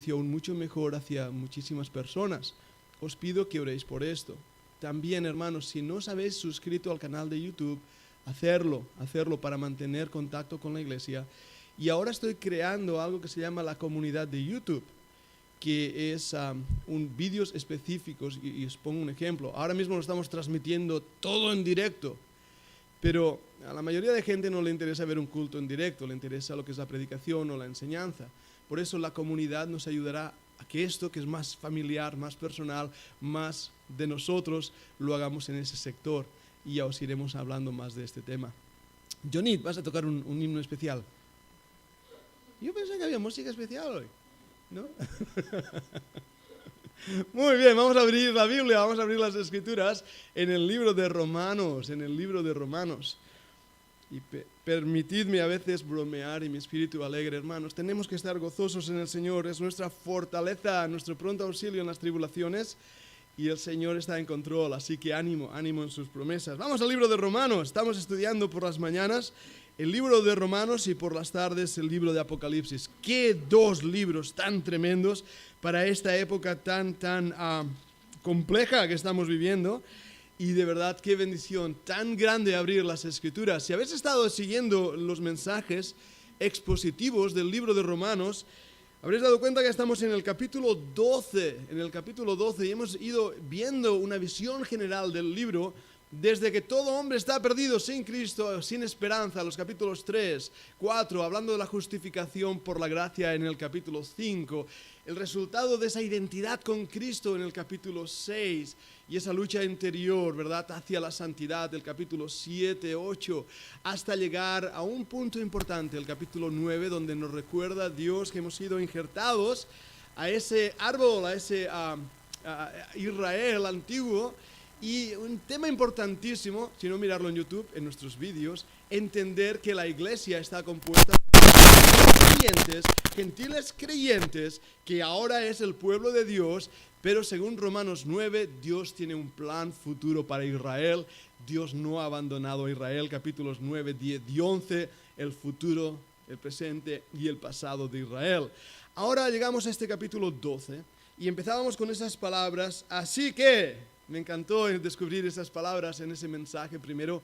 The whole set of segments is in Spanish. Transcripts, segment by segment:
servicio aún mucho mejor hacia muchísimas personas. Os pido que oréis por esto. También, hermanos, si no os habéis suscrito al canal de YouTube, hacerlo para mantener contacto con la iglesia. Y ahora estoy creando algo que se llama la comunidad de YouTube, que es vídeos específicos, y os pongo un ejemplo. Ahora mismo lo estamos transmitiendo todo en directo, pero a la mayoría de gente no le interesa ver un culto en directo, le interesa lo que es la predicación o la enseñanza. Por eso la comunidad nos ayudará a que esto, que es más familiar, más personal, más de nosotros, lo hagamos en ese sector. Y ya os iremos hablando más de este tema. Jonit, vas a tocar un himno especial. Yo pensé que había música especial hoy, ¿no? Muy bien, vamos a abrir la Biblia, vamos a abrir las Escrituras en el libro de Romanos, Y permitidme a veces bromear y mi espíritu alegre, hermanos. Tenemos que estar gozosos en el Señor, es nuestra fortaleza, nuestro pronto auxilio en las tribulaciones, y el Señor está en control, así que ánimo en sus promesas. Vamos al libro de Romanos, estamos estudiando por las mañanas el libro de Romanos y por las tardes el libro de Apocalipsis. ¡Qué dos libros tan tremendos para esta época tan compleja que estamos viviendo! Y de verdad, qué bendición tan grande abrir las Escrituras. Si habéis estado siguiendo los mensajes expositivos del libro de Romanos, habréis dado cuenta que estamos en el capítulo 12, y hemos ido viendo una visión general del libro desde que todo hombre está perdido sin Cristo, sin esperanza, los capítulos 3, 4, hablando de la justificación por la gracia en el capítulo 5, el resultado de esa identidad con Cristo en el capítulo 6, y esa lucha interior, ¿verdad?, hacia la santidad del capítulo 7, 8, hasta llegar a un punto importante, el capítulo 9, donde nos recuerda Dios que hemos sido injertados a ese árbol, a ese Israel antiguo. Y un tema importantísimo, si no mirarlo en YouTube, en nuestros vídeos, entender que la iglesia está compuesta por creyentes, gentiles creyentes, que ahora es el pueblo de Dios, pero según Romanos 9, Dios tiene un plan futuro para Israel. Dios no ha abandonado a Israel, capítulos 9, 10 y 11, el futuro, el presente y el pasado de Israel. Ahora llegamos a este capítulo 12 y empezábamos con esas palabras, así que... Me encantó descubrir esas palabras en ese mensaje primero,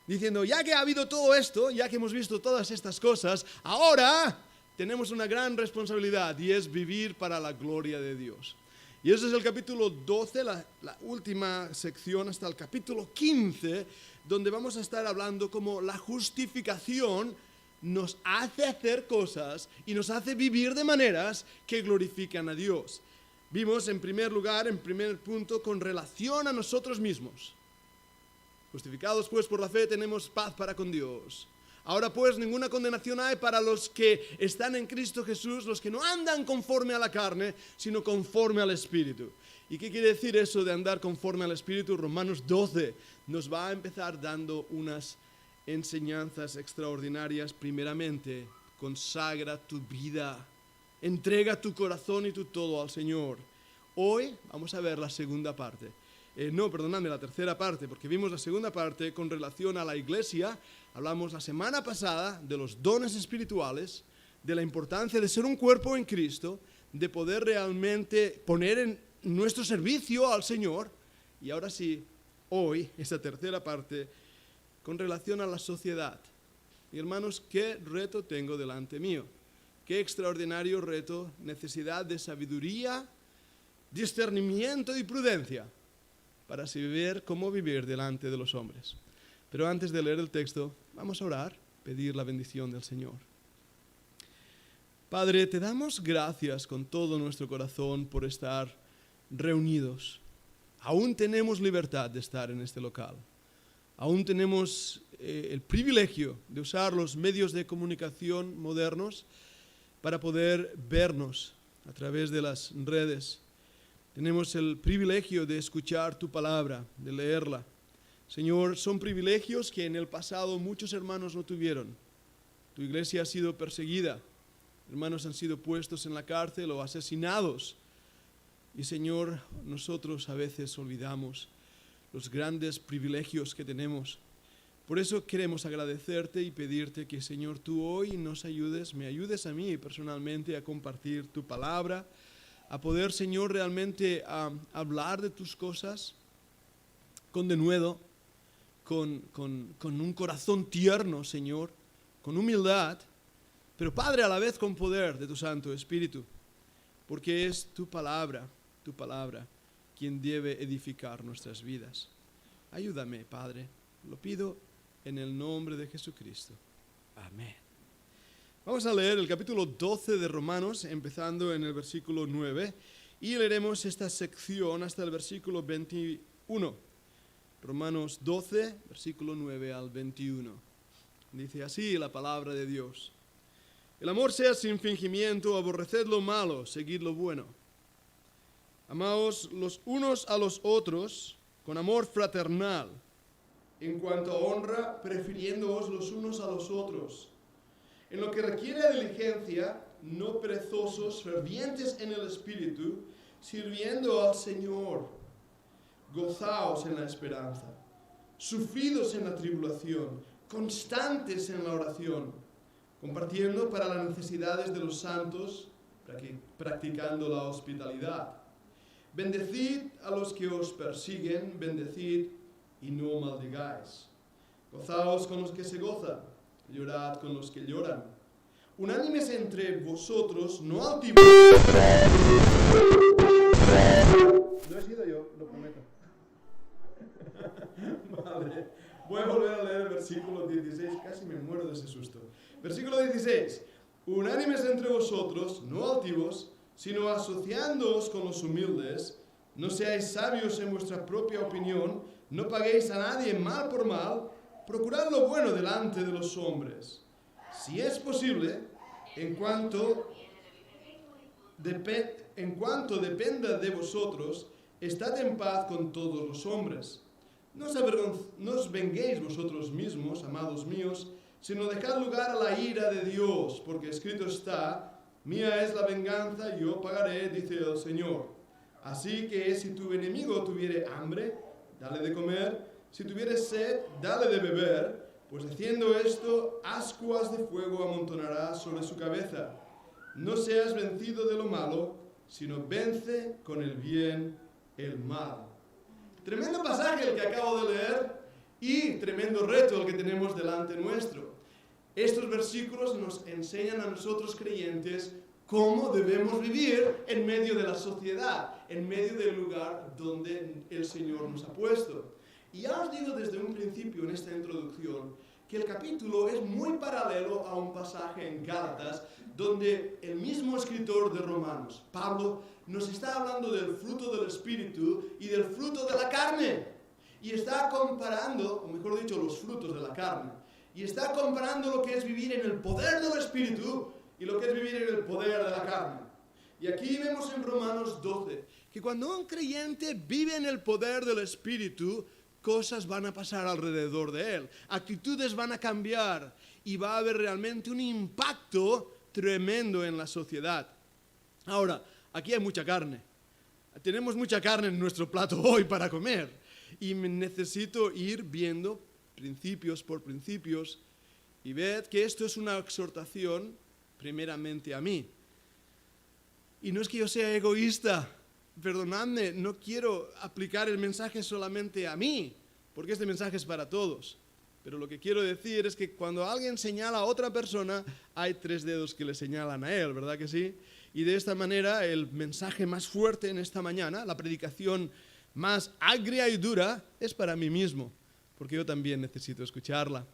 diciendo, ya que ha habido todo esto, ya que hemos visto todas estas cosas, ahora tenemos una gran responsabilidad y es vivir para la gloria de Dios. Y ese es el capítulo 12, la última sección, hasta el capítulo 15, donde vamos a estar hablando cómo la justificación nos hace hacer cosas y nos hace vivir de maneras que glorifican a Dios. Vimos en primer lugar, en primer punto, con relación a nosotros mismos. Justificados pues por la fe tenemos paz para con Dios. Ahora pues ninguna condenación hay para los que están en Cristo Jesús, los que no andan conforme a la carne, sino conforme al Espíritu. ¿Y qué quiere decir eso de andar conforme al Espíritu? Romanos 12 nos va a empezar dando unas enseñanzas extraordinarias. Primeramente, consagra tu vida. Entrega tu corazón y tu todo al Señor. Hoy vamos a ver la segunda parte. La tercera parte, porque vimos la segunda parte con relación a la iglesia. Hablamos la semana pasada de los dones espirituales, de la importancia de ser un cuerpo en Cristo, de poder realmente poner en nuestro servicio al Señor. Y ahora sí, hoy, esta tercera parte, con relación a la sociedad. Y hermanos, ¿qué reto tengo delante mío? Qué extraordinario reto, necesidad de sabiduría, discernimiento y prudencia para saber cómo vivir delante de los hombres. Pero antes de leer el texto, vamos a orar, pedir la bendición del Señor. Padre, te damos gracias con todo nuestro corazón por estar reunidos. Aún tenemos libertad de estar en este local. Aún tenemos el privilegio de usar los medios de comunicación modernos para poder vernos a través de las redes. Tenemos el privilegio de escuchar tu palabra, de leerla. Señor, son privilegios que en el pasado muchos hermanos no tuvieron. Tu iglesia ha sido perseguida. Hermanos han sido puestos en la cárcel o asesinados. Y Señor, nosotros a veces olvidamos los grandes privilegios que tenemos. Por eso queremos agradecerte y pedirte que, Señor, tú hoy nos ayudes, me ayudes a mí personalmente a compartir tu palabra, a poder, Señor, realmente hablar de tus cosas con denuedo, con un corazón tierno, Señor, con humildad, pero Padre, a la vez con poder de tu Santo Espíritu, porque es tu palabra, quien debe edificar nuestras vidas. Ayúdame, Padre, lo pido en el nombre de Jesucristo. Amén. Vamos a leer el capítulo 12 de Romanos, empezando en el versículo 9, y leeremos esta sección hasta el versículo 21. Romanos 12, versículo 9 al 21. Dice así la palabra de Dios. El amor sea sin fingimiento, aborreced lo malo, seguid lo bueno. Amaos los unos a los otros con amor fraternal. En cuanto a honra, prefiriéndoos los unos a los otros. En lo que requiere diligencia, no perezosos, fervientes en el Espíritu, sirviendo al Señor. Gozaos en la esperanza, sufridos en la tribulación, constantes en la oración, compartiendo para las necesidades de los santos, practicando la hospitalidad. Bendecid a los que os persiguen, bendecid y no maldigáis. Gozaos con los que se gozan, llorad con los que lloran. Unánimes entre vosotros, no altivos. No he sido yo, lo prometo. Vale. Voy a volver a leer el versículo 16, casi me muero de ese susto. Versículo 16. Unánimes entre vosotros, no altivos, sino asociándoos con los humildes. No seáis sabios en vuestra propia opinión, no paguéis a nadie mal por mal, procurad lo bueno delante de los hombres. Si es posible, en cuanto dependa de vosotros, estad en paz con todos los hombres. No os venguéis vosotros mismos, amados míos, sino dejad lugar a la ira de Dios, porque escrito está, mía es la venganza, yo pagaré, dice el Señor. Así que si tu enemigo tuviere hambre, dale de comer, si tuviere sed, dale de beber, pues haciendo esto, ascuas de fuego amontonará sobre su cabeza. No seas vencido de lo malo, sino vence con el bien el mal. Tremendo pasaje el que acabo de leer y tremendo reto el que tenemos delante nuestro. Estos versículos nos enseñan a nosotros creyentes cómo debemos vivir en medio de la sociedad, en medio del lugar donde el Señor nos ha puesto. Y ya os digo desde un principio en esta introducción que el capítulo es muy paralelo a un pasaje en Gálatas donde el mismo escritor de Romanos, Pablo, nos está hablando del fruto del Espíritu y del fruto de la carne. Y está comparando, o mejor dicho, los frutos de la carne. Y está comparando lo que es vivir en el poder del Espíritu y lo que es vivir en el poder de la carne. Y aquí vemos en Romanos 12 que cuando un creyente vive en el poder del Espíritu, cosas van a pasar alrededor de él, actitudes van a cambiar y va a haber realmente un impacto tremendo en la sociedad. Ahora, aquí hay mucha carne. Tenemos mucha carne en nuestro plato hoy para comer y necesito ir viendo principios por principios y ved que esto es una exhortación primeramente a mí. Y no es que yo sea egoísta, perdonadme, no quiero aplicar el mensaje solamente a mí, porque este mensaje es para todos. Pero lo que quiero decir es que cuando alguien señala a otra persona, hay 3 dedos que le señalan a él, ¿verdad que sí? Y de esta manera el mensaje más fuerte en esta mañana, la predicación más agria y dura, es para mí mismo, porque yo también necesito escucharla.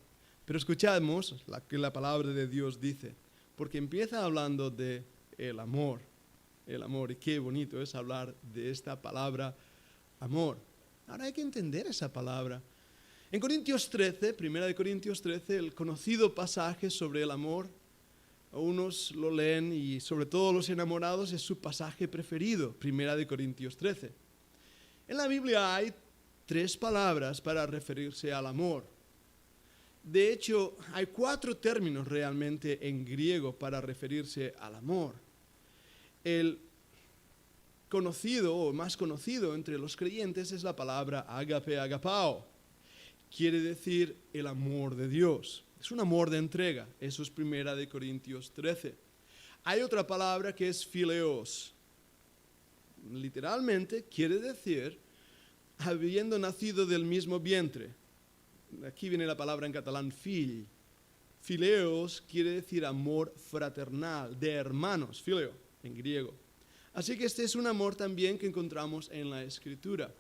Pero escuchamos lo que la palabra de Dios dice, porque empieza hablando de el amor. El amor, y qué bonito es hablar de esta palabra, amor. Ahora hay que entender esa palabra. En Corintios 13, 1 Corintios 13, el conocido pasaje sobre el amor, unos lo leen y sobre todo los enamorados es su pasaje preferido, 1 Corintios 13. En la Biblia hay 3 palabras para referirse al amor. De hecho, hay 4 términos realmente en griego para referirse al amor. El conocido o más conocido entre los creyentes es la palabra agape, agapao. Quiere decir el amor de Dios. Es un amor de entrega. Eso es 1 Corintios 13. Hay otra palabra que es phileos. literalmente quiere decir habiendo nacido del mismo vientre. Aquí viene la palabra en catalán fill. Fileos quiere decir amor fraternal, de hermanos, fileo, en griego. Así que este es un amor también que encontramos en la Escritura.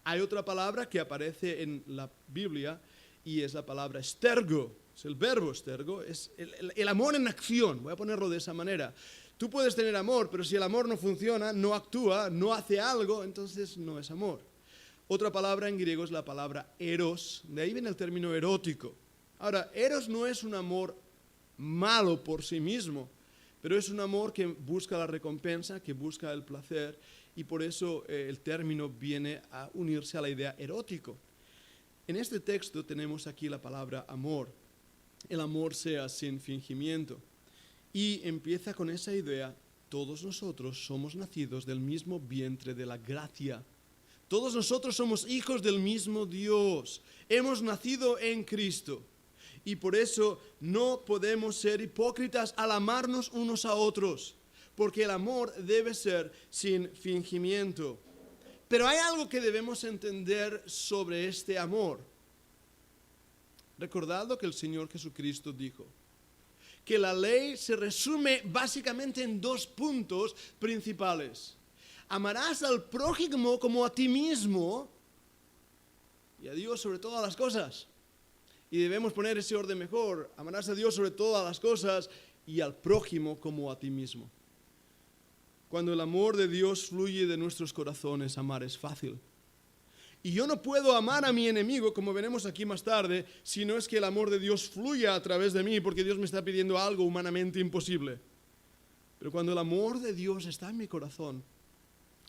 Hay otra palabra que aparece en la Biblia y es la palabra stergo. Es el verbo stergo, es el amor en acción. Voy a ponerlo de esa manera. Tú puedes tener amor, pero si el amor no funciona, no actúa, no hace algo, entonces no es amor. Otra palabra en griego es la palabra eros, de ahí viene el término erótico. Ahora, eros no es un amor malo por sí mismo, pero es un amor que busca la recompensa, que busca el placer, y por eso el término viene a unirse a la idea erótico. En este texto tenemos aquí la palabra amor. El amor sea sin fingimiento. Y empieza con esa idea, todos nosotros somos nacidos del mismo vientre de la gracia. Todos nosotros somos hijos del mismo Dios. Hemos nacido en Cristo. Y por eso no podemos ser hipócritas al amarnos unos a otros, porque el amor debe ser sin fingimiento. Pero hay algo que debemos entender sobre este amor. Recordad lo que el Señor Jesucristo dijo, que la ley se resume básicamente en 2 puntos principales. Amarás al prójimo como a ti mismo y a Dios sobre todas las cosas. Y debemos poner ese orden mejor. Amarás a Dios sobre todas las cosas y al prójimo como a ti mismo. Cuando el amor de Dios fluye de nuestros corazones, amar es fácil. Y yo no puedo amar a mi enemigo, como veremos aquí más tarde, si no es que el amor de Dios fluya a través de mí, porque Dios me está pidiendo algo humanamente imposible. Pero cuando el amor de Dios está en mi corazón,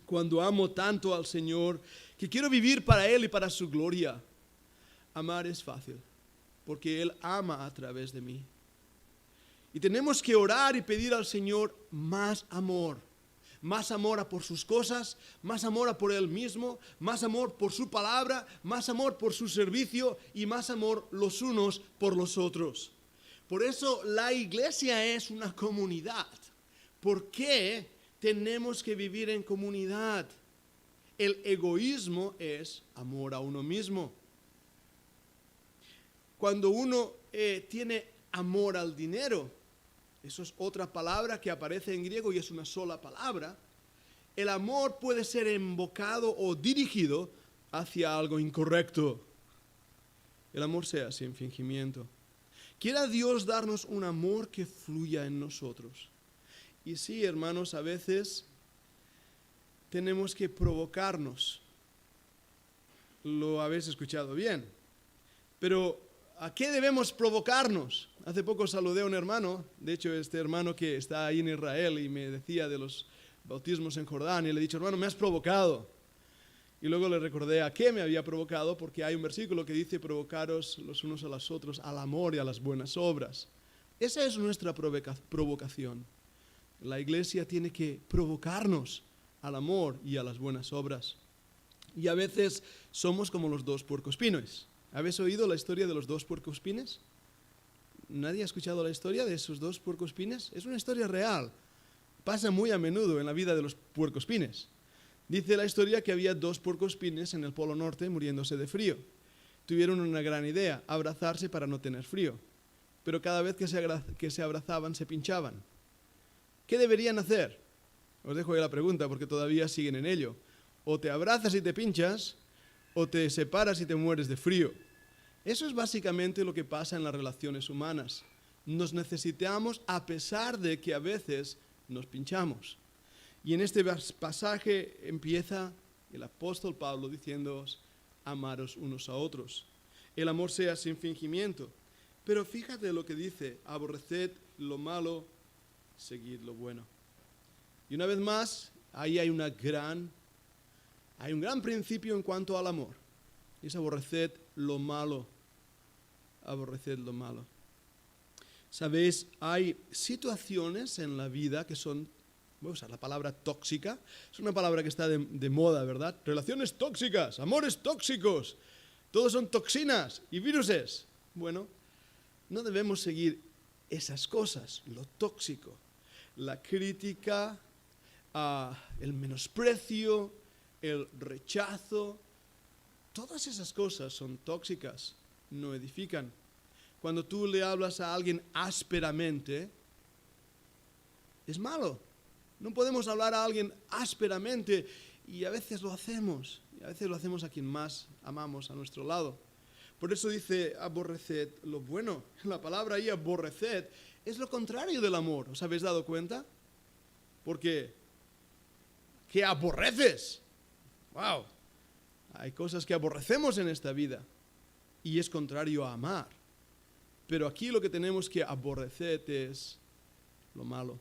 cuando amo tanto al Señor, que quiero vivir para Él y para su gloria, amar es fácil, porque Él ama a través de mí. Y tenemos que orar y pedir al Señor más amor a por sus cosas, más amor a por Él mismo, más amor por su palabra, más amor por su servicio y más amor los unos por los otros. Por eso la iglesia es una comunidad. ¿Por qué tenemos que vivir en comunidad? El egoísmo es amor a uno mismo. Cuando uno tiene amor al dinero, eso es otra palabra que aparece en griego y es una sola palabra. El amor puede ser invocado o dirigido hacia algo incorrecto. El amor sea sin fingimiento. Quiera Dios darnos un amor que fluya en nosotros. Y sí, hermanos, a veces tenemos que provocarnos. Lo habéis escuchado bien. Pero ¿a qué debemos provocarnos? Hace poco saludé a un hermano, de hecho este hermano que está ahí en Israel y me decía de los bautismos en Jordán y le he dicho, hermano, me has provocado. Y luego le recordé a qué me había provocado porque hay un versículo que dice provocaros los unos a los otros al amor y a las buenas obras. Esa es nuestra provocación. La iglesia tiene que provocarnos al amor y a las buenas obras. Y a veces somos como los 2 puercoespines. ¿Habéis oído la historia de los 2 puercoespines? ¿Nadie ha escuchado la historia de esos 2 puercoespines? Es una historia real. Pasa muy a menudo en la vida de los puercoespines. Dice la historia que había 2 puercoespines en el Polo Norte muriéndose de frío. Tuvieron una gran idea, abrazarse para no tener frío. Pero cada vez que se abrazaban se pinchaban. ¿Qué deberían hacer? Os dejo ahí la pregunta porque todavía siguen en ello. O te abrazas y te pinchas, o te separas y te mueres de frío. Eso es básicamente lo que pasa en las relaciones humanas. Nos necesitamos a pesar de que a veces nos pinchamos. Y en este pasaje empieza el apóstol Pablo diciéndoos, amaros unos a otros. El amor sea sin fingimiento. Pero fíjate lo que dice, aborreced lo malo, seguid lo bueno. Y una vez más, ahí hay un gran principio en cuanto al amor. Es aborreced lo malo. Aborreced lo malo. Sabéis, hay situaciones en la vida que son, voy a usar la palabra tóxica, es una palabra que está de moda, ¿verdad? Relaciones tóxicas, amores tóxicos, todos son toxinas y viruses. Bueno, no debemos seguir esas cosas, lo tóxico, la crítica, el menosprecio, el rechazo. Todas esas cosas son tóxicas, no edifican. Cuando tú le hablas a alguien ásperamente, es malo. No podemos hablar a alguien ásperamente y a veces lo hacemos. Y a veces lo hacemos a quien más amamos a nuestro lado. Por eso dice aborreced lo bueno. La palabra ahí aborreced es lo contrario del amor. ¿Os habéis dado cuenta? Porque ¿qué aborreces? ¡Wow! Hay cosas que aborrecemos en esta vida y es contrario a amar. Pero aquí lo que tenemos que aborrecer es lo malo.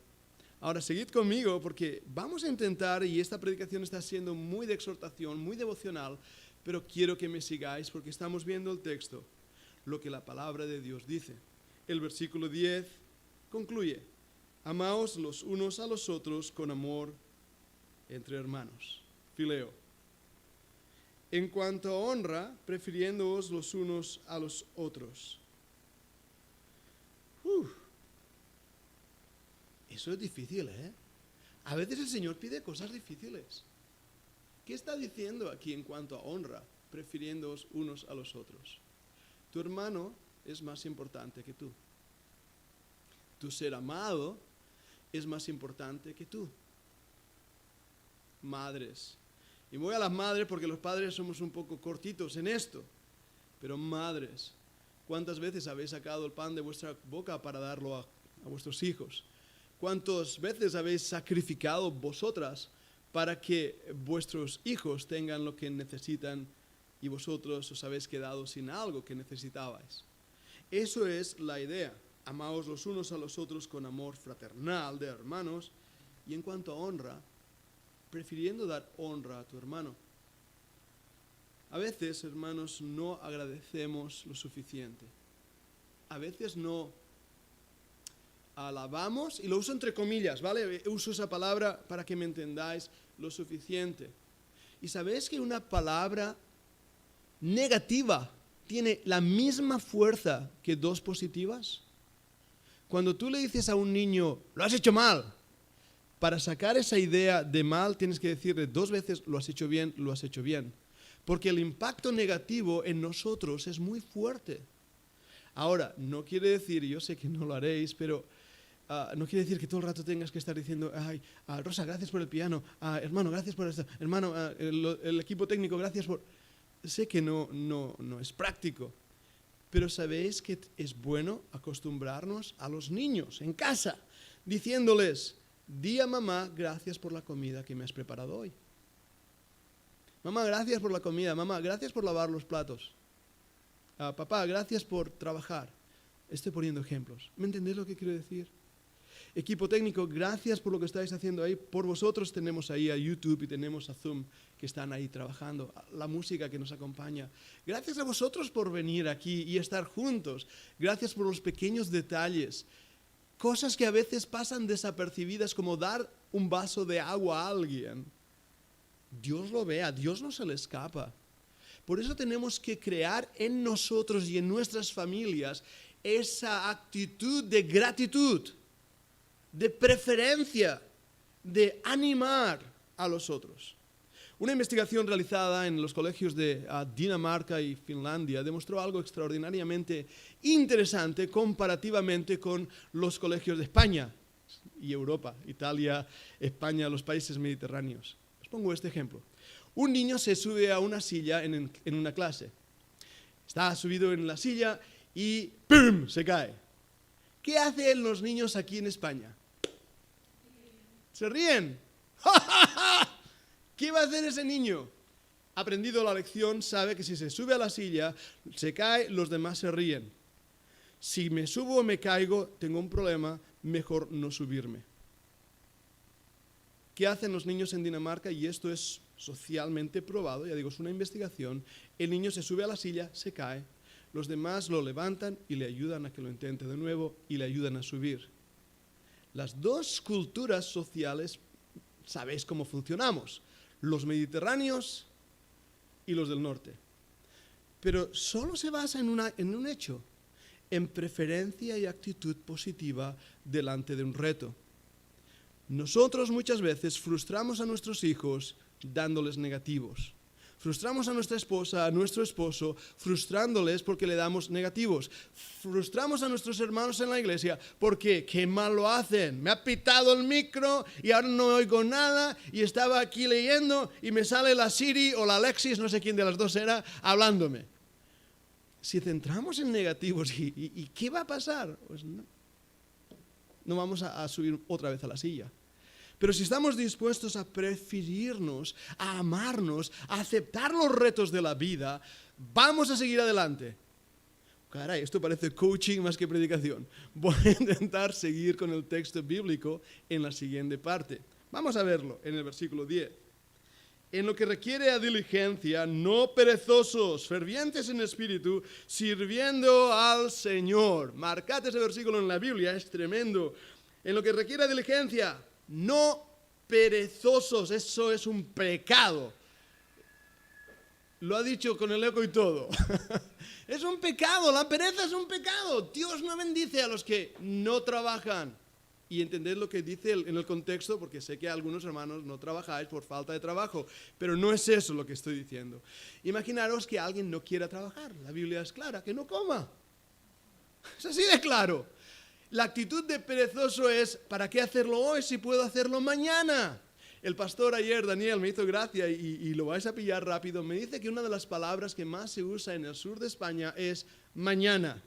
Ahora, seguid conmigo porque vamos a intentar, y esta predicación está siendo muy de exhortación, muy devocional, pero quiero que me sigáis porque estamos viendo el texto, lo que la palabra de Dios dice. El versículo 10 concluye: amaos los unos a los otros con amor entre hermanos. Fileo. En cuanto a honra, prefiriéndoos los unos a los otros. Eso es difícil, ¿eh? A veces el Señor pide cosas difíciles. ¿Qué está diciendo aquí en cuanto a honra, prefiriéndoos unos a los otros? Tu hermano es más importante que tú. Tu ser amado es más importante que tú. Madres. Y voy a las madres porque los padres somos un poco cortitos en esto. Pero madres, ¿cuántas veces habéis sacado el pan de vuestra boca para darlo a vuestros hijos? ¿Cuántas veces habéis sacrificado vosotras para que vuestros hijos tengan lo que necesitan y vosotros os habéis quedado sin algo que necesitabais? Eso es la idea. Amaos los unos a los otros con amor fraternal de hermanos. Y en cuanto a honra, prefiriendo dar honra a tu hermano. A veces, hermanos, no agradecemos lo suficiente. A veces no alabamos, y lo uso entre comillas, ¿vale? Uso esa palabra para que me entendáis lo suficiente. ¿Y sabéis que una palabra negativa tiene la misma fuerza que dos positivas? Cuando tú le dices a un niño, lo has hecho mal, para sacar esa idea de mal tienes que decirle 2 veces, lo has hecho bien, lo has hecho bien. Porque el impacto negativo en nosotros es muy fuerte. Ahora, no quiere decir, y yo sé que no lo haréis, pero no quiere decir que todo el rato tengas que estar diciendo, ay, Rosa, gracias por el piano, hermano, gracias por esto, hermano, el equipo técnico, gracias por... Sé que no es práctico, pero sabéis que es bueno acostumbrarnos a los niños en casa, diciéndoles, di a mamá, gracias por la comida que me has preparado hoy. Mamá, gracias por la comida, mamá, gracias por lavar los platos. Papá, gracias por trabajar. Estoy poniendo ejemplos. ¿Me entendéis lo que quiero decir? Equipo técnico, gracias por lo que estáis haciendo ahí. Por vosotros tenemos ahí a YouTube y tenemos a Zoom que están ahí trabajando. La música que nos acompaña. Gracias a vosotros por venir aquí y estar juntos. Gracias por los pequeños detalles. Cosas que a veces pasan desapercibidas, como dar un vaso de agua a alguien. Dios lo ve, a Dios no se le escapa. Por eso tenemos que crear en nosotros y en nuestras familias esa actitud de gratitud, de preferencia, de animar a los otros. Una investigación realizada en los colegios de Dinamarca y Finlandia demostró algo extraordinariamente interesante comparativamente con los colegios de España y Europa, Italia, España, los países mediterráneos. Os pongo este ejemplo. Un niño se sube a una silla en una clase. Está subido en la silla y ¡pum!, se cae. ¿Qué hacen los niños aquí en España? Se ríen. ¿Qué va a hacer ese niño? Ha aprendido la lección, sabe que si se sube a la silla, se cae, los demás se ríen. Si me subo o me caigo, tengo un problema, mejor no subirme. ¿Qué hacen los niños en Dinamarca? Y esto es socialmente probado, ya digo, es una investigación. El niño se sube a la silla, se cae, los demás lo levantan y le ayudan a que lo intente de nuevo y le ayudan a subir. Las dos culturas sociales, sabéis cómo funcionamos, los mediterráneos y los del norte. Pero solo se basa en un hecho, en preferencia y actitud positiva delante de un reto. Nosotros muchas veces frustramos a nuestros hijos dándoles negativos. Frustramos a nuestra esposa, a nuestro esposo, frustrándoles porque le damos negativos. Frustramos a nuestros hermanos en la iglesia porque qué mal lo hacen. Me ha pitado el micro y ahora no oigo nada y estaba aquí leyendo y me sale la Siri o la Alexis, no sé quién de las dos era, hablándome. Si centramos en negativos, ¿y qué va a pasar? Pues no vamos a subir otra vez a la silla. Pero si estamos dispuestos a preferirnos, a amarnos, a aceptar los retos de la vida, vamos a seguir adelante. Caray, esto parece coaching más que predicación. Voy a intentar seguir con el texto bíblico en la siguiente parte. Vamos a verlo en el versículo 10. En lo que requiere a diligencia, no perezosos, fervientes en espíritu, sirviendo al Señor. Marcad ese versículo en la Biblia, es tremendo. En lo que requiere a diligencia, no perezosos, eso es un pecado. Lo ha dicho con el eco y todo. Es un pecado, la pereza es un pecado. Dios no bendice a los que no trabajan. Y entended lo que dice en el contexto, porque sé que algunos hermanos no trabajáis por falta de trabajo, pero no es eso lo que estoy diciendo. Imaginaros que alguien no quiera trabajar. La Biblia es clara, que no coma. Es así de claro. La actitud de perezoso es, ¿para qué hacerlo hoy si puedo hacerlo mañana? El pastor ayer, Daniel, me hizo gracia y lo vais a pillar rápido. Me dice que una de las palabras que más se usa en el sur de España es mañana.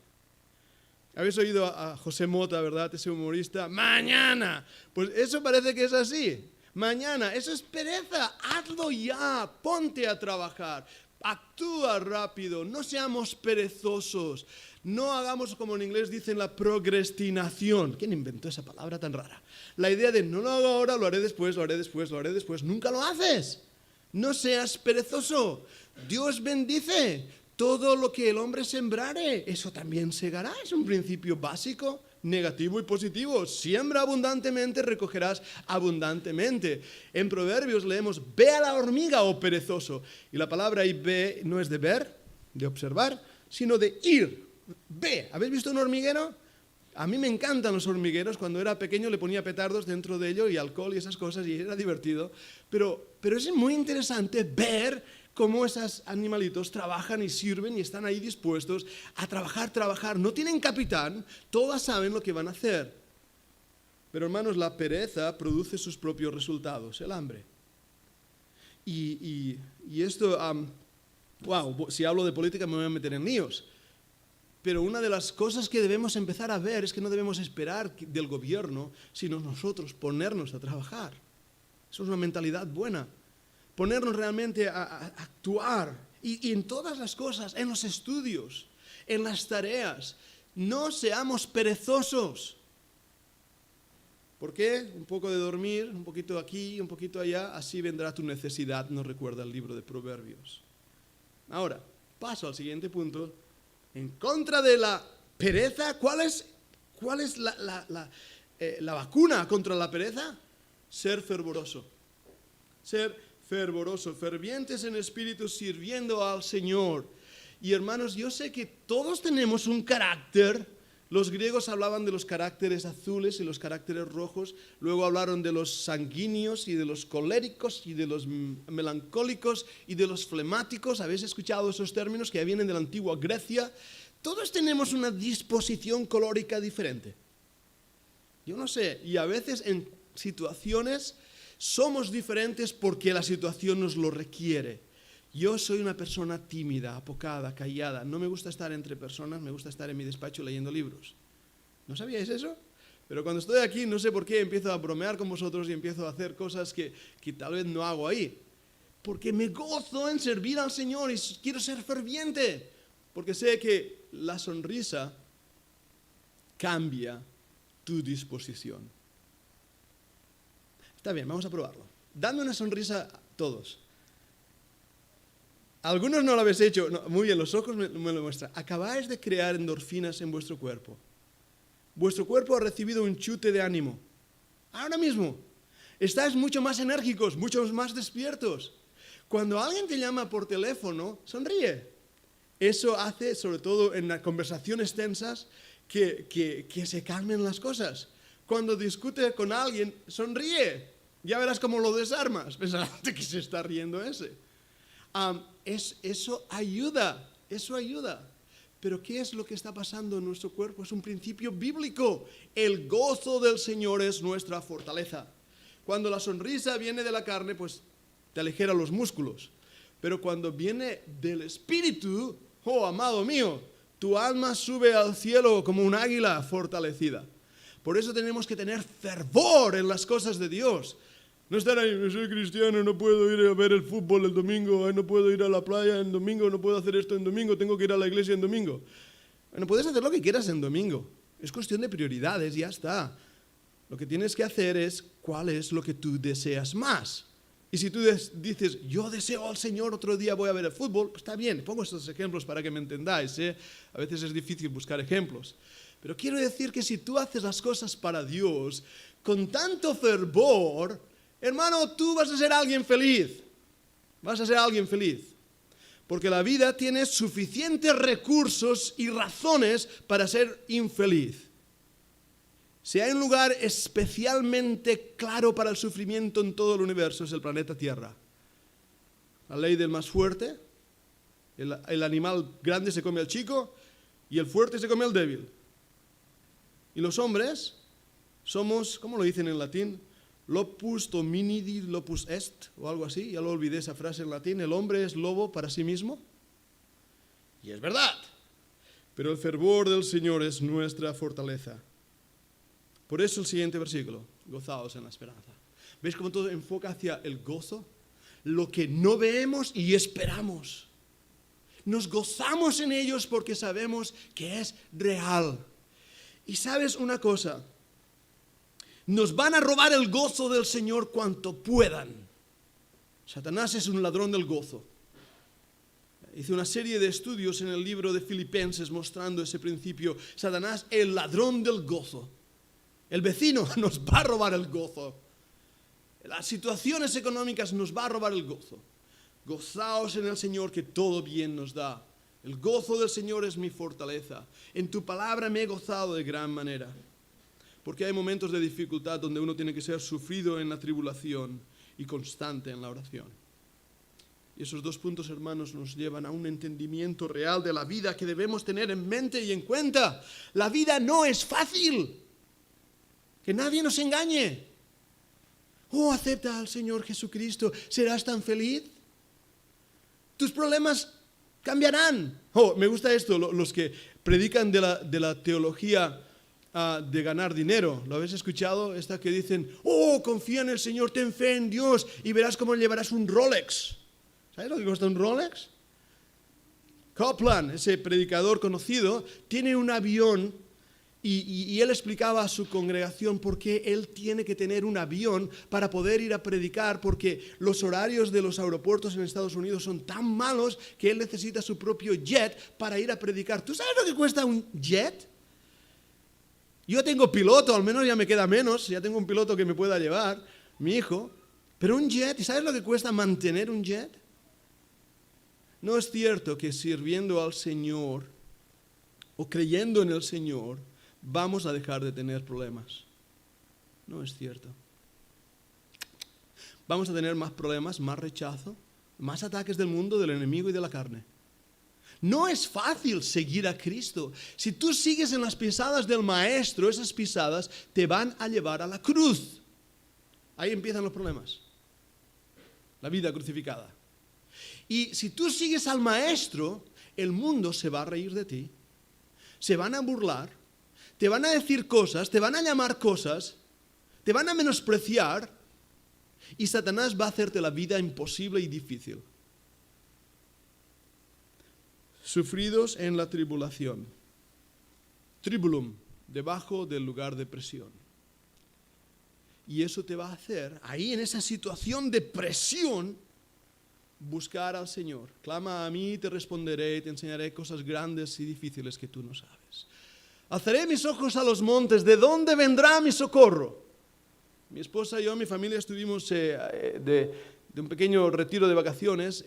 ¿Habéis oído a José Mota, verdad? Ese humorista. ¡Mañana! Pues eso parece que es así. Mañana, eso es pereza. Hazlo ya, ponte a trabajar. Actúa rápido, no seamos perezosos. No hagamos como en inglés dicen la procrastinación. ¿Quién inventó esa palabra tan rara? La idea de no lo hago ahora, lo haré después, lo haré después, lo haré después. Nunca lo haces. No seas perezoso. Dios bendice todo lo que el hombre sembrare. Eso también segará. Es un principio básico, negativo y positivo. Siembra abundantemente, recogerás abundantemente. En Proverbios leemos, ve a la hormiga, oh perezoso. Y la palabra ahí ve no es de ver, de observar, sino de ir. Ve, ¿habéis visto un hormiguero? A mí me encantan los hormigueros. Cuando era pequeño le ponía petardos dentro de ellos y alcohol y esas cosas y era divertido. Pero es muy interesante ver cómo esos animalitos trabajan y sirven y están ahí dispuestos a trabajar. No tienen capitán, todas saben lo que van a hacer. Pero hermanos, la pereza produce sus propios resultados, el hambre. Y esto, si hablo de política me voy a meter en líos. Pero una de las cosas que debemos empezar a ver es que no debemos esperar del gobierno, sino nosotros ponernos a trabajar. Eso es una mentalidad buena. Ponernos realmente a actuar. Y en todas las cosas, en los estudios, en las tareas. No seamos perezosos. ¿Por qué? Un poco de dormir, un poquito aquí, un poquito allá, así vendrá tu necesidad, nos recuerda el libro de Proverbios. Ahora, paso al siguiente punto. En contra de la pereza, ¿cuál es la vacuna contra la pereza? Ser fervoroso. Ser fervoroso, fervientes en espíritu, sirviendo al Señor. Y hermanos, yo sé que todos tenemos un carácter. Los griegos hablaban de los caracteres azules y los caracteres rojos. Luego hablaron de los sanguíneos y de los coléricos y de los melancólicos y de los flemáticos. ¿Habéis escuchado esos términos que vienen de la antigua Grecia? Todos tenemos una disposición colórica diferente. Yo no sé, y a veces en situaciones somos diferentes porque la situación nos lo requiere. Yo soy una persona tímida, apocada, callada. No me gusta estar entre personas, me gusta estar en mi despacho leyendo libros. ¿No sabíais eso? Pero cuando estoy aquí, no sé por qué, empiezo a bromear con vosotros y empiezo a hacer cosas que tal vez no hago ahí. Porque me gozo en servir al Señor y quiero ser ferviente. Porque sé que la sonrisa cambia tu disposición. Está bien, vamos a probarlo. Dando una sonrisa a todos. Algunos no lo habéis hecho. No, muy bien, los ojos me lo muestran. Acabáis de crear endorfinas en vuestro cuerpo. Vuestro cuerpo ha recibido un chute de ánimo. Ahora mismo. Estáis mucho más enérgicos, mucho más despiertos. Cuando alguien te llama por teléfono, sonríe. Eso hace, sobre todo en las conversaciones tensas, que se calmen las cosas. cuando discute con alguien, sonríe. Ya verás cómo lo desarmas. Pensarás que se está riendo ese. Eso ayuda. Pero ¿qué es lo que está pasando en nuestro cuerpo? Es un principio bíblico. El gozo del Señor es nuestra fortaleza. Cuando la sonrisa viene de la carne, pues te aligera los músculos. Pero cuando viene del Espíritu, oh, amado mío, tu alma sube al cielo como un águila fortalecida. Por eso tenemos que tener fervor en las cosas de Dios. No estar ahí, soy cristiano, no puedo ir a ver el fútbol el domingo, no puedo ir a la playa en domingo, no puedo hacer esto en domingo, tengo que ir a la iglesia en domingo. Bueno, puedes hacer lo que quieras en domingo. Es cuestión de prioridades, ya está. Lo que tienes que hacer es cuál es lo que tú deseas más. Y si tú dices, yo deseo al Señor, otro día voy a ver el fútbol, pues está bien, pongo estos ejemplos para que me entendáis. A veces es difícil buscar ejemplos. Pero quiero decir que si tú haces las cosas para Dios con tanto fervor, hermano, tú vas a ser alguien feliz. Vas a ser alguien feliz. Porque la vida tiene suficientes recursos y razones para ser infeliz. Si hay un lugar especialmente claro para el sufrimiento en todo el universo, es el planeta Tierra. La ley del más fuerte, el animal grande se come al chico y el fuerte se come al débil. Y los hombres somos, ¿cómo lo dicen en latín? Lopus dominidi lopus est, o algo así, ya lo olvidé esa frase en latín, el hombre es lobo para sí mismo. Y es verdad, pero el fervor del Señor es nuestra fortaleza. Por eso el siguiente versículo, gozaos en la esperanza. ¿Veis cómo todo enfoca hacia el gozo? Lo que no vemos y esperamos. Nos gozamos en ellos porque sabemos que es real. Y sabes una cosa, nos van a robar el gozo del Señor cuanto puedan. Satanás es un ladrón del gozo. Hice una serie de estudios en el libro de Filipenses mostrando ese principio. Satanás, el ladrón del gozo. El vecino nos va a robar el gozo. Las situaciones económicas nos va a robar el gozo. Gozaos en el Señor que todo bien nos da. El gozo del Señor es mi fortaleza. En tu palabra me he gozado de gran manera. Porque hay momentos de dificultad donde uno tiene que ser sufrido en la tribulación y constante en la oración. Y esos dos puntos, hermanos, nos llevan a un entendimiento real de la vida que debemos tener en mente y en cuenta. La vida no es fácil. Que nadie nos engañe. Oh, acepta al Señor Jesucristo. ¿Serás tan feliz? Tus problemas cambiarán. Oh, me gusta esto, los que predican de la teología de ganar dinero. ¿Lo habéis escuchado? Esta que dicen, oh, confía en el Señor, ten fe en Dios y verás cómo llevarás un Rolex. ¿Sabes lo que cuesta un Rolex? Copeland, ese predicador conocido, tiene un avión. Y él explicaba a su congregación por qué él tiene que tener un avión para poder ir a predicar, porque los horarios de los aeropuertos en Estados Unidos son tan malos que él necesita su propio jet para ir a predicar. ¿Tú sabes lo que cuesta un jet? Yo tengo piloto, al menos ya me queda menos, ya tengo un piloto que me pueda llevar, mi hijo. Pero un jet, ¿y sabes lo que cuesta mantener un jet? No es cierto que sirviendo al Señor o creyendo en el Señor vamos a dejar de tener problemas. No es cierto. Vamos a tener más problemas, más rechazo, más ataques del mundo, del enemigo y de la carne. No es fácil seguir a Cristo. Si tú sigues en las pisadas del Maestro, esas pisadas te van a llevar a la cruz. Ahí empiezan los problemas. La vida crucificada. Y si tú sigues al Maestro, el mundo se va a reír de ti. Se van a burlar. Te van a decir cosas, te van a llamar cosas, te van a menospreciar y Satanás va a hacerte la vida imposible y difícil. Sufridos en la tribulación. Tribulum, debajo del lugar de presión. Y eso te va a hacer, ahí en esa situación de presión, buscar al Señor. Clama a mí, te responderé y te enseñaré cosas grandes y difíciles que tú no sabes. Alzaré mis ojos a los montes, ¿de dónde vendrá mi socorro? Mi esposa y yo, mi familia, estuvimos de un pequeño retiro de vacaciones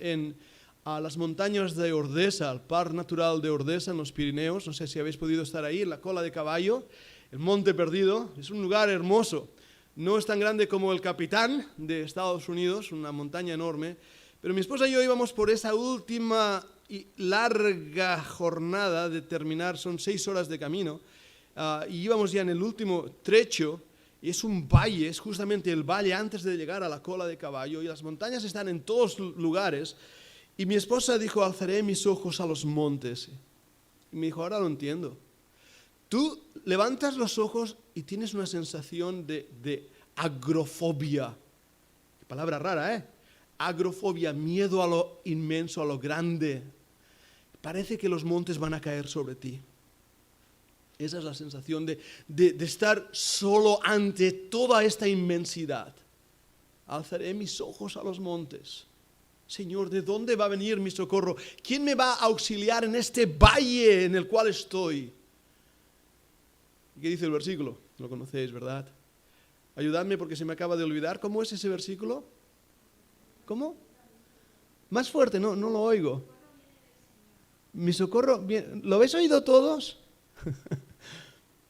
a las montañas de Ordesa, al Parque Natural de Ordesa, en los Pirineos. No sé si habéis podido estar ahí, en la Cola de Caballo. el Monte Perdido. Es un lugar hermoso. No es tan grande como el Capitán de Estados Unidos, una montaña enorme. Pero mi esposa y yo íbamos por esa última y larga jornada de terminar, son 6 horas de camino, y íbamos ya en el último trecho, y es un valle, es justamente el valle antes de llegar a la cola de caballo, y las montañas están en todos lugares, y mi esposa dijo, alzaré mis ojos a los montes. Y me dijo, ahora lo entiendo. Tú levantas los ojos y tienes una sensación de agrofobia. Qué palabra rara, ¿eh? Agrofobia, miedo a lo inmenso, a lo grande. Parece que los montes van a caer sobre ti. Esa es la sensación de estar solo ante toda esta inmensidad. Alzaré mis ojos a los montes. Señor, ¿de dónde va a venir mi socorro? ¿Quién me va a auxiliar en este valle en el cual estoy? ¿Qué dice el versículo? Lo conocéis, ¿verdad? Ayudadme porque se me acaba de olvidar. ¿Cómo es ese versículo? ¿Cómo? Más fuerte, no lo oigo. Mi socorro viene. ¿Lo habéis oído todos?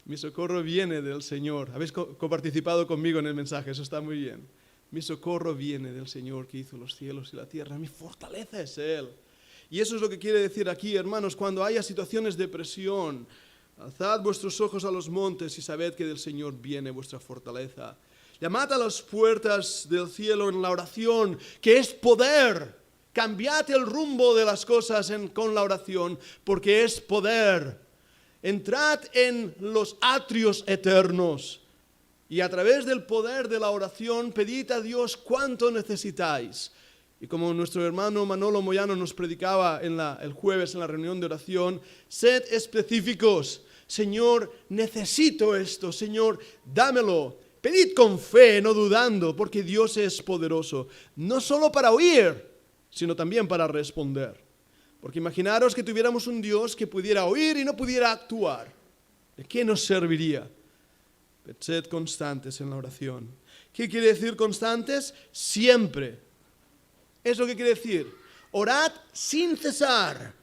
Mi socorro viene del Señor. Habéis coparticipado conmigo en el mensaje, eso está muy bien. Mi socorro viene del Señor que hizo los cielos y la tierra. Mi fortaleza es Él. Y eso es lo que quiere decir aquí, hermanos, cuando haya situaciones de presión. Alzad vuestros ojos a los montes y sabed que del Señor viene vuestra fortaleza. Llamad a las puertas del cielo en la oración, que es poder. Cambiad el rumbo de las cosas con la oración, porque es poder. Entrad en los atrios eternos y a través del poder de la oración pedid a Dios cuánto necesitáis. Y como nuestro hermano Manolo Moyano nos predicaba el jueves en la reunión de oración, sed específicos. Señor, necesito esto. Señor, dámelo. Pedid con fe, no dudando, porque Dios es poderoso. No solo para oír, sino también para responder. Porque imaginaros que tuviéramos un Dios que pudiera oír y no pudiera actuar. ¿De qué nos serviría? Sed constantes en la oración. ¿Qué quiere decir constantes? Siempre. Es lo que quiere decir. Orad sin cesar.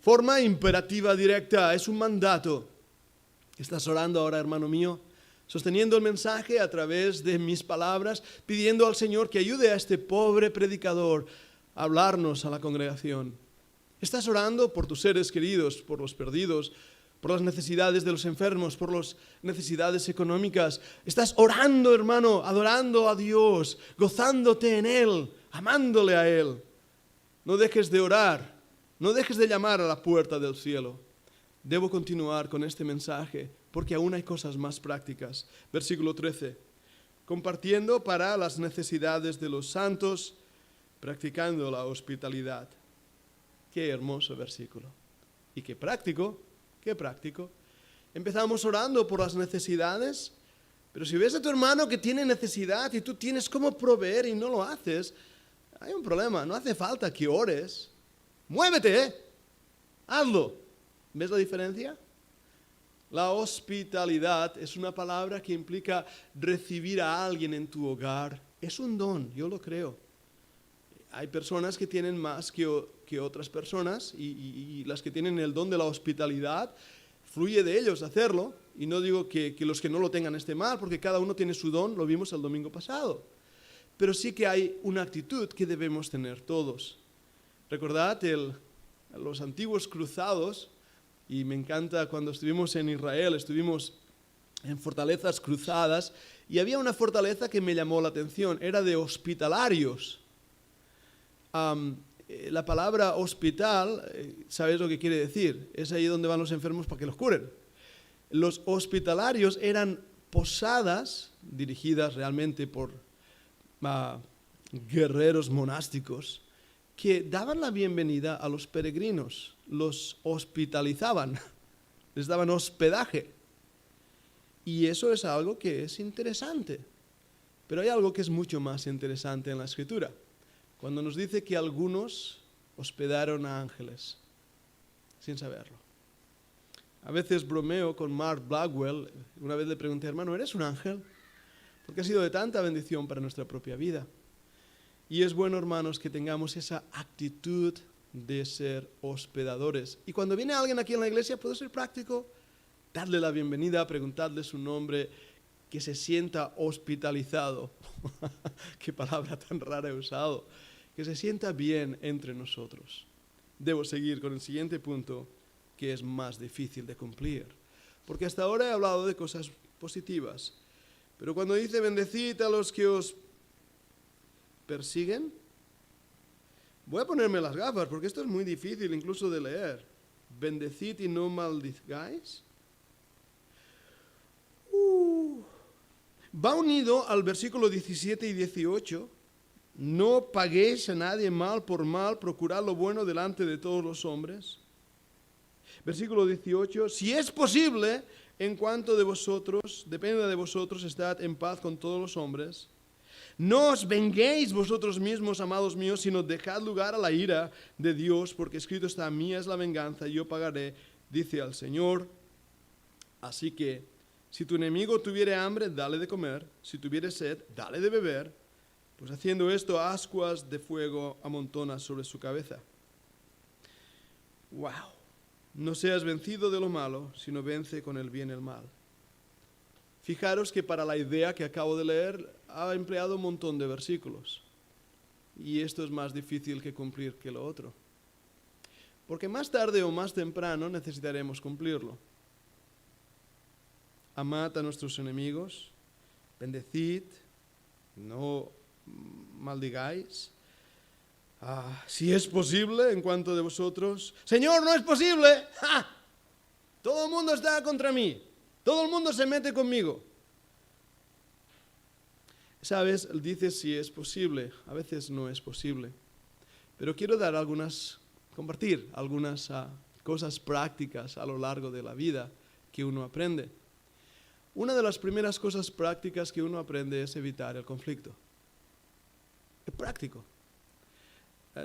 Forma imperativa directa, es un mandato. ¿Estás orando ahora, hermano mío? Sosteniendo el mensaje a través de mis palabras, pidiendo al Señor que ayude a este pobre predicador a hablarnos a la congregación. ¿Estás orando por tus seres queridos, por los perdidos, por las necesidades de los enfermos, por las necesidades económicas? ¿Estás orando, hermano, adorando a Dios, gozándote en Él, amándole a Él? No dejes de orar, no dejes de llamar a la puerta del cielo. Debo continuar con este mensaje porque aún hay cosas más prácticas. Versículo 13. Compartiendo para las necesidades de los santos, practicando la hospitalidad. Qué hermoso versículo. Y qué práctico, qué práctico. Empezamos orando por las necesidades, pero si ves a tu hermano que tiene necesidad y tú tienes cómo proveer y no lo haces, hay un problema. No hace falta que ores. Muévete, hazlo. ¿Ves la diferencia? La hospitalidad es una palabra que implica recibir a alguien en tu hogar. Es un don, yo lo creo. Hay personas que tienen más que otras personas y las que tienen el don de la hospitalidad, fluye de ellos hacerlo. Y no digo que los que no lo tengan esté mal, porque cada uno tiene su don, lo vimos el domingo pasado. Pero sí que hay una actitud que debemos tener todos. Recordad los antiguos cruzados, y me encanta cuando estuvimos en Israel, estuvimos en fortalezas cruzadas, y había una fortaleza que me llamó la atención, era de hospitalarios. La palabra hospital, ¿sabéis lo que quiere decir? Es ahí donde van los enfermos para que los curen. Los hospitalarios eran posadas dirigidas realmente por guerreros monásticos que daban la bienvenida a los peregrinos, los hospitalizaban, les daban hospedaje. Y eso es algo que es interesante. Pero hay algo que es mucho más interesante en la Escritura. Cuando nos dice que algunos hospedaron a ángeles, sin saberlo. A veces bromeo con Mark Blackwell. Una vez le pregunté, hermano, ¿eres un ángel? Porque ha sido de tanta bendición para nuestra propia vida. Y es bueno, hermanos, que tengamos esa actitud de ser hospedadores. Y cuando viene alguien aquí en la iglesia, puedo ser práctico. dadle la bienvenida, preguntadle su nombre, que se sienta hospitalizado. Qué palabra tan rara he usado. Que se sienta bien entre nosotros. Debo seguir con el siguiente punto, que es más difícil de cumplir. Porque hasta ahora he hablado de cosas positivas. Pero cuando dice bendecid a los que os persiguen, voy a ponerme las gafas porque esto es muy difícil incluso de leer. Bendecid y no maldigáis. Va unido al versículo 17 y 18. No paguéis a nadie mal por mal, procurad lo bueno delante de todos los hombres. Versículo 18. Si es posible, en cuanto de vosotros, depende de vosotros, estad en paz con todos los hombres. No os venguéis vosotros mismos, amados míos, sino dejad lugar a la ira de Dios, porque escrito está, mía es la venganza, yo pagaré, dice al Señor. Así que, si tu enemigo tuviere hambre, dale de comer, si tuviere sed, dale de beber, pues haciendo esto, ascuas de fuego amontonas sobre su cabeza. ¡Wow! No seas vencido de lo malo, sino vence con el bien el mal. Fijaros que para la idea que acabo de leer ha empleado un montón de versículos. Y esto es más difícil que cumplir que lo otro. Porque más tarde o más temprano necesitaremos cumplirlo. Amad a nuestros enemigos, bendecid, no maldigáis. Si es posible, en cuanto de vosotros, Señor, no es posible. ¡Ja! Todo el mundo está contra mí. Todo el mundo se mete conmigo. Sabes, dice si es posible. A veces no es posible. Pero quiero compartir algunas cosas prácticas a lo largo de la vida que uno aprende. Una de las primeras cosas prácticas que uno aprende es evitar el conflicto. Es práctico.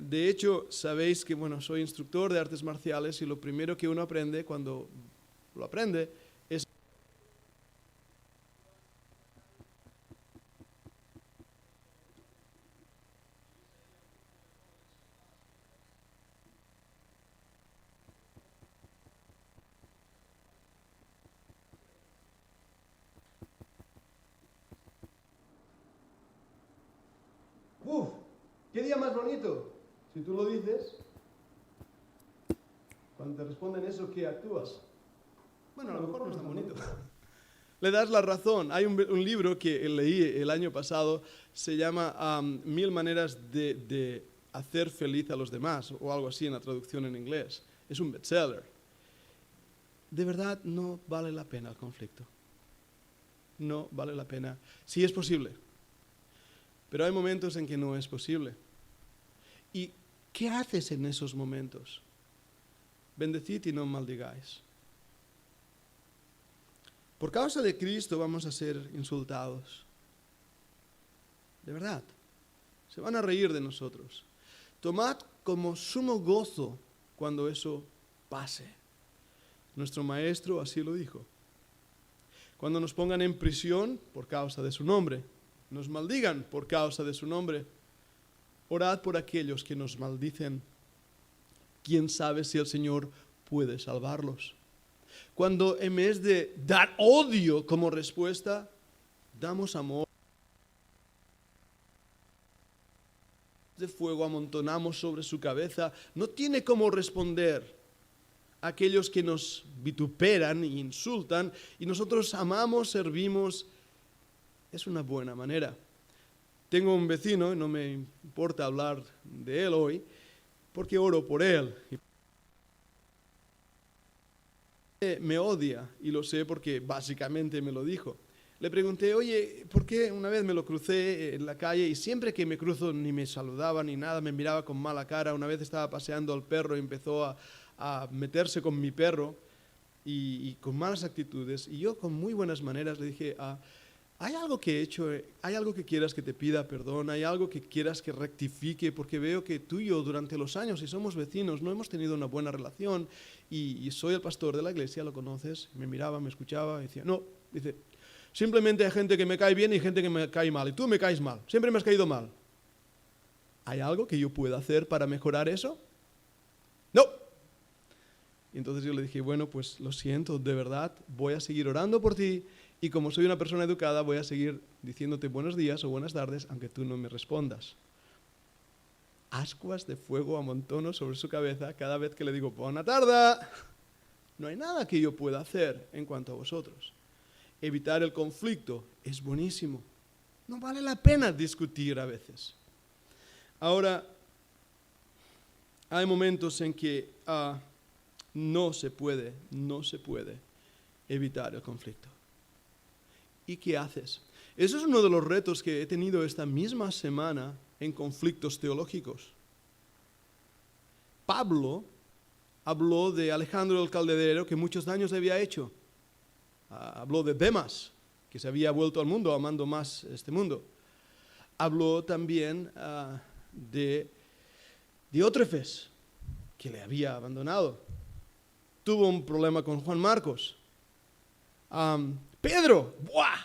De hecho, sabéis que, soy instructor de artes marciales y lo primero que uno aprende cuando lo aprende es ¿qué día más bonito? Si tú lo dices, cuando te responden eso, ¿qué actúas? A lo mejor no es tan bonito. Le das la razón. Hay un libro que leí el año pasado, se llama 1000 maneras de hacer feliz a los demás, o algo así en la traducción en inglés. Es un bestseller. De verdad no vale la pena el conflicto. No vale la pena. Sí es posible. Pero hay momentos en que no es posible. ¿Y qué haces en esos momentos? Bendecid y no maldigáis. Por causa de Cristo vamos a ser insultados. De verdad. Se van a reír de nosotros. Tomad como sumo gozo cuando eso pase. Nuestro maestro así lo dijo. Cuando nos pongan en prisión por causa de su nombre, nos maldigan por causa de su nombre, orad por aquellos que nos maldicen. ¿Quién sabe si el Señor puede salvarlos? Cuando en vez de dar odio como respuesta, damos amor. De fuego amontonamos sobre su cabeza, no tiene cómo responder a aquellos que nos vituperan e insultan, y nosotros amamos, servimos. Es una buena manera. Tengo un vecino, no me importa hablar de él hoy, porque oro por él. Me odia, y lo sé porque básicamente me lo dijo. Le pregunté, oye, ¿por qué? Una vez me lo crucé en la calle y siempre que me cruzo ni me saludaba ni nada, me miraba con mala cara. Una vez estaba paseando al perro y empezó a meterse con mi perro y con malas actitudes. Y yo con muy buenas maneras le dije, ¿hay algo que he hecho? ¿Hay algo que quieras que te pida perdón? ¿Hay algo que quieras que rectifique? Porque veo que tú y yo durante los años, y somos vecinos, no hemos tenido una buena relación y soy el pastor de la iglesia, lo conoces. Me miraba, me escuchaba y decía, no, dice, simplemente hay gente que me cae bien y gente que me cae mal. Y tú me caes mal, siempre me has caído mal. ¿Hay algo que yo pueda hacer para mejorar eso? No. Y entonces yo le dije, bueno, pues lo siento, de verdad, voy a seguir orando por ti y como soy una persona educada voy a seguir diciéndote buenos días o buenas tardes aunque tú no me respondas. Ascuas de fuego amontono sobre su cabeza cada vez que le digo buena tarde. No hay nada que yo pueda hacer en cuanto a vosotros. Evitar el conflicto es buenísimo. No vale la pena discutir a veces. Ahora, hay momentos en que no se puede evitar el conflicto. ¿Y qué haces? Eso es uno de los retos que he tenido esta misma semana en conflictos teológicos. Pablo habló de Alejandro el Calderero, que muchos daños le había hecho. Habló de Demas, que se había vuelto al mundo amando más este mundo. Habló también de Diótrefes, que le había abandonado. Tuvo un problema con Juan Marcos. Pedro, ¡buah!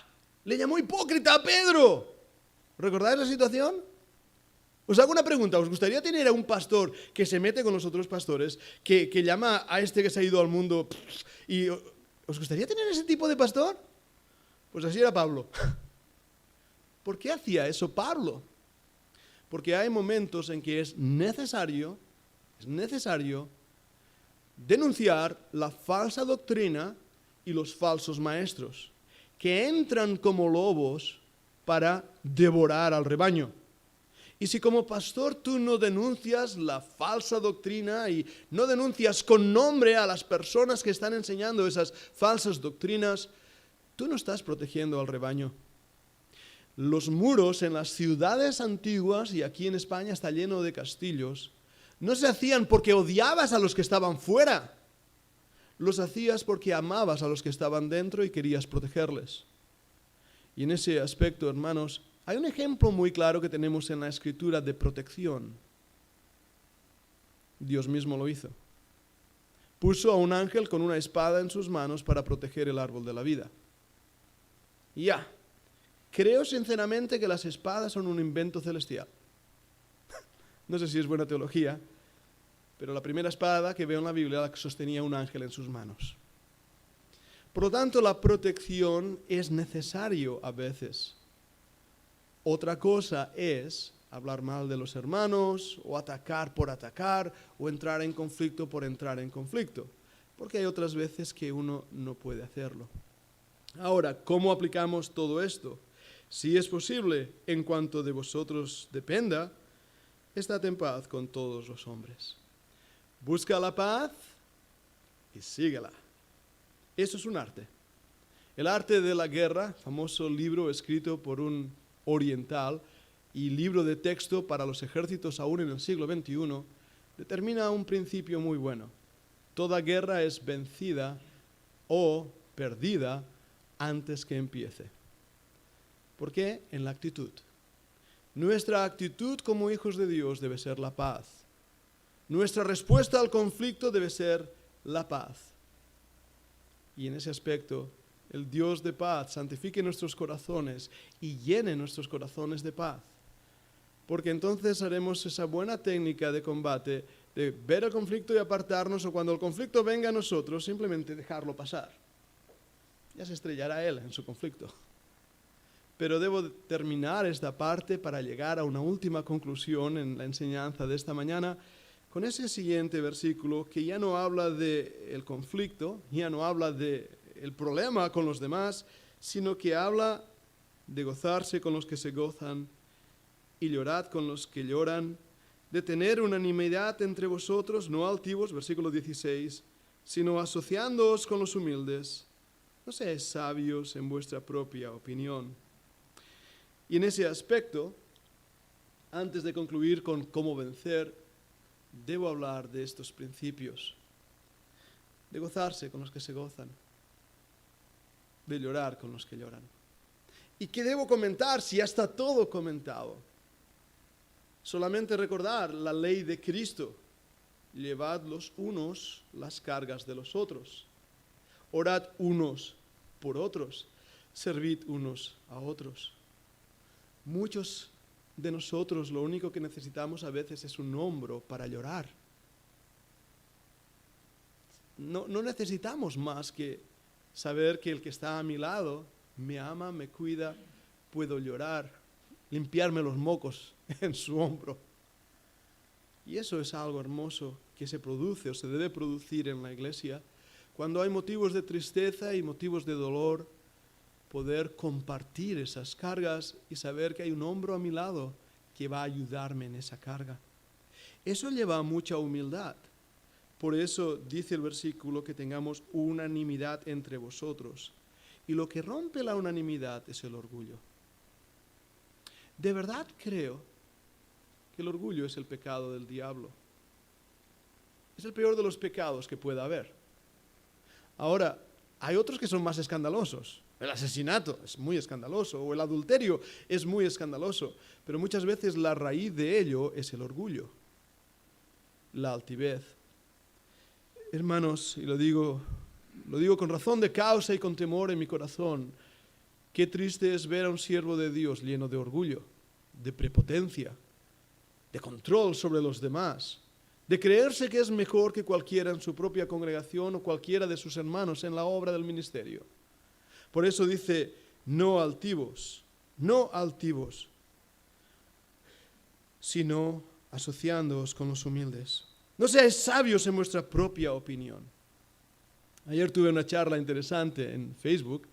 Le llamó hipócrita a Pedro. ¿Recordáis la situación? Os hago una pregunta, ¿os gustaría tener a un pastor que se mete con los otros pastores, que llama a este que se ha ido al mundo, y os gustaría tener ese tipo de pastor? Pues así era Pablo. ¿Por qué hacía eso Pablo? Porque hay momentos en que es necesario denunciar la falsa doctrina y los falsos maestros, que entran como lobos para devorar al rebaño. Y si como pastor tú no denuncias la falsa doctrina y no denuncias con nombre a las personas que están enseñando esas falsas doctrinas, tú no estás protegiendo al rebaño. Los muros en las ciudades antiguas, y aquí en España está lleno de castillos, no se hacían porque odiabas a los que estaban fuera. Los hacías porque amabas a los que estaban dentro y querías protegerles. Y en ese aspecto, hermanos, hay un ejemplo muy claro que tenemos en la Escritura de protección. Dios mismo lo hizo. Puso a un ángel con una espada en sus manos para proteger el árbol de la vida. Creo sinceramente que las espadas son un invento celestial. No sé si es buena teología, pero la primera espada que veo en la Biblia la sostenía un ángel en sus manos. Por lo tanto, la protección es necesario a veces. Otra cosa es hablar mal de los hermanos, o atacar por atacar, o entrar en conflicto por entrar en conflicto, porque hay otras veces que uno no puede hacerlo. Ahora, ¿cómo aplicamos todo esto? Si es posible, en cuanto de vosotros dependa, estad en paz con todos los hombres. Busca la paz y síguela. Eso es un arte. El arte de la guerra, famoso libro escrito por un oriental y libro de texto para los ejércitos aún en el siglo XXI, determina un principio muy bueno. Toda guerra es vencida o perdida antes que empiece. ¿Por qué? En la actitud. Nuestra actitud como hijos de Dios debe ser la paz. Nuestra respuesta al conflicto debe ser la paz. Y en ese aspecto, el Dios de paz santifique nuestros corazones y llene nuestros corazones de paz. Porque entonces haremos esa buena técnica de combate de ver el conflicto y apartarnos, o cuando el conflicto venga a nosotros, simplemente dejarlo pasar. Ya se estrellará él en su conflicto. Pero debo terminar esta parte para llegar a una última conclusión en la enseñanza de esta mañana con ese siguiente versículo que ya no habla del conflicto, ya no habla del problema con los demás, sino que habla de gozarse con los que se gozan y llorad con los que lloran, de tener unanimidad entre vosotros, no altivos, versículo 16, sino asociándoos con los humildes. No seáis sabios en vuestra propia opinión. Y en ese aspecto, antes de concluir con cómo vencer, debo hablar de estos principios. De gozarse con los que se gozan. De llorar con los que lloran. ¿Y qué debo comentar si ya está todo comentado? Solamente recordar la ley de Cristo. Llevad los unos las cargas de los otros. Orad unos por otros. Servid unos a otros. Muchos de nosotros lo único que necesitamos a veces es un hombro para llorar. no necesitamos más que saber que el que está a mi lado me ama, me cuida, puedo llorar, limpiarme los mocos en su hombro. Y eso es algo hermoso que se produce o se debe producir en la iglesia. Cuando hay motivos de tristeza y motivos de dolor, poder compartir esas cargas y saber que hay un hombro a mi lado que va a ayudarme en esa carga. Eso lleva a mucha humildad. Por eso dice el versículo que tengamos unanimidad entre vosotros. Y lo que rompe la unanimidad es el orgullo. De verdad creo que el orgullo es el pecado del diablo. Es el peor de los pecados que pueda haber. Ahora, hay otros que son más escandalosos. El asesinato es muy escandaloso, o el adulterio es muy escandaloso, pero muchas veces la raíz de ello es el orgullo, la altivez. Hermanos, y lo digo con razón de causa y con temor en mi corazón, qué triste es ver a un siervo de Dios lleno de orgullo, de prepotencia, de control sobre los demás, de creerse que es mejor que cualquiera en su propia congregación o cualquiera de sus hermanos en la obra del ministerio. Por eso dice, no altivos, sino asociándoos con los humildes. No seáis sabios en vuestra propia opinión. Ayer tuve una charla interesante en Facebook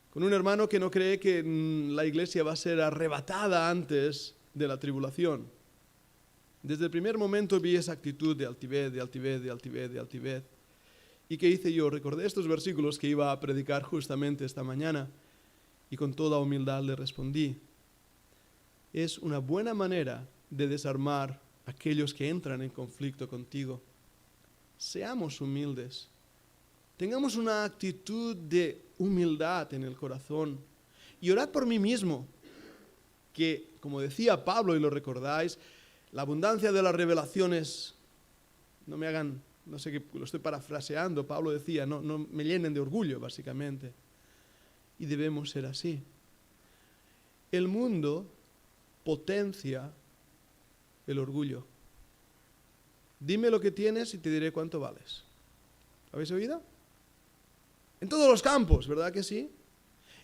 con un hermano que no cree que la iglesia va a ser arrebatada antes de la tribulación. Desde el primer momento vi esa actitud de altivez. ¿Y qué hice yo? Recordé estos versículos que iba a predicar justamente esta mañana y con toda humildad le respondí. Es una buena manera de desarmar a aquellos que entran en conflicto contigo. Seamos humildes. Tengamos una actitud de humildad en el corazón. Y orad por mí mismo, que, como decía Pablo, y lo recordáis, la abundancia de las revelaciones, no sé qué, lo estoy parafraseando, Pablo decía, no me llenen de orgullo, básicamente. Y debemos ser así. El mundo potencia el orgullo. Dime lo que tienes y te diré cuánto vales. ¿Habéis oído? En todos los campos, ¿verdad que sí?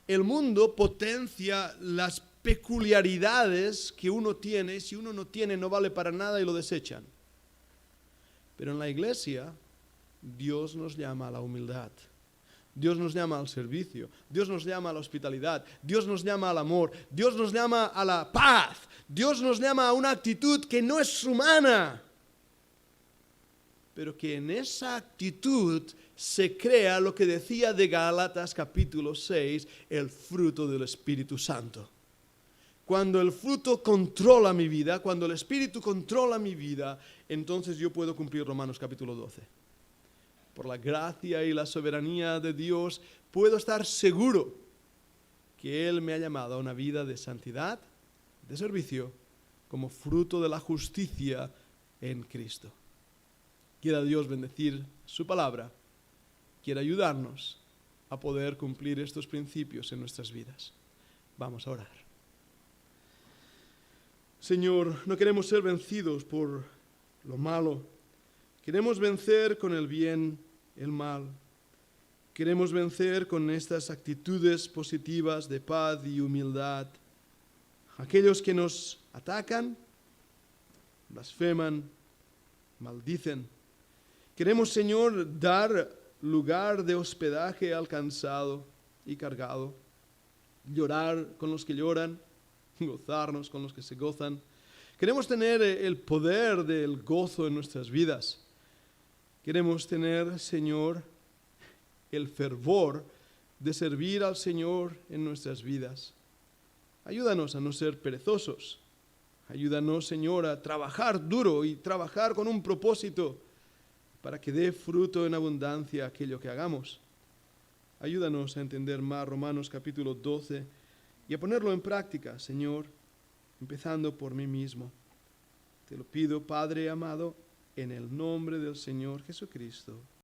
El mundo potencia las peculiaridades que uno tiene. Si uno no tiene, no vale para nada y lo desechan. Pero en la iglesia, Dios nos llama a la humildad. Dios nos llama al servicio. Dios nos llama a la hospitalidad. Dios nos llama al amor. Dios nos llama a la paz. Dios nos llama a una actitud que no es humana, pero que en esa actitud se crea lo que decía de Gálatas capítulo 6, el fruto del Espíritu Santo. Cuando el fruto controla mi vida, cuando el Espíritu controla mi vida, entonces yo puedo cumplir Romanos capítulo 12. Por la gracia y la soberanía de Dios, puedo estar seguro que Él me ha llamado a una vida de santidad, de servicio, como fruto de la justicia en Cristo. Quiera Dios bendecir su palabra, quiera ayudarnos a poder cumplir estos principios en nuestras vidas. Vamos a orar. Señor, no queremos ser vencidos por lo malo. Queremos vencer con el bien el mal. Queremos vencer con estas actitudes positivas de paz y humildad. Aquellos que nos atacan, blasfeman, maldicen. Queremos, Señor, dar lugar de hospedaje al cansado y cargado. Llorar con los que lloran, gozarnos con los que se gozan. Queremos tener el poder del gozo en nuestras vidas. Queremos tener, Señor, el fervor de servir al Señor en nuestras vidas. Ayúdanos a no ser perezosos. Ayúdanos, Señor, a trabajar duro y trabajar con un propósito para que dé fruto en abundancia aquello que hagamos. Ayúdanos a entender más Romanos capítulo 12 y a ponerlo en práctica, Señor, empezando por mí mismo. Te lo pido, Padre amado, en el nombre del Señor Jesucristo.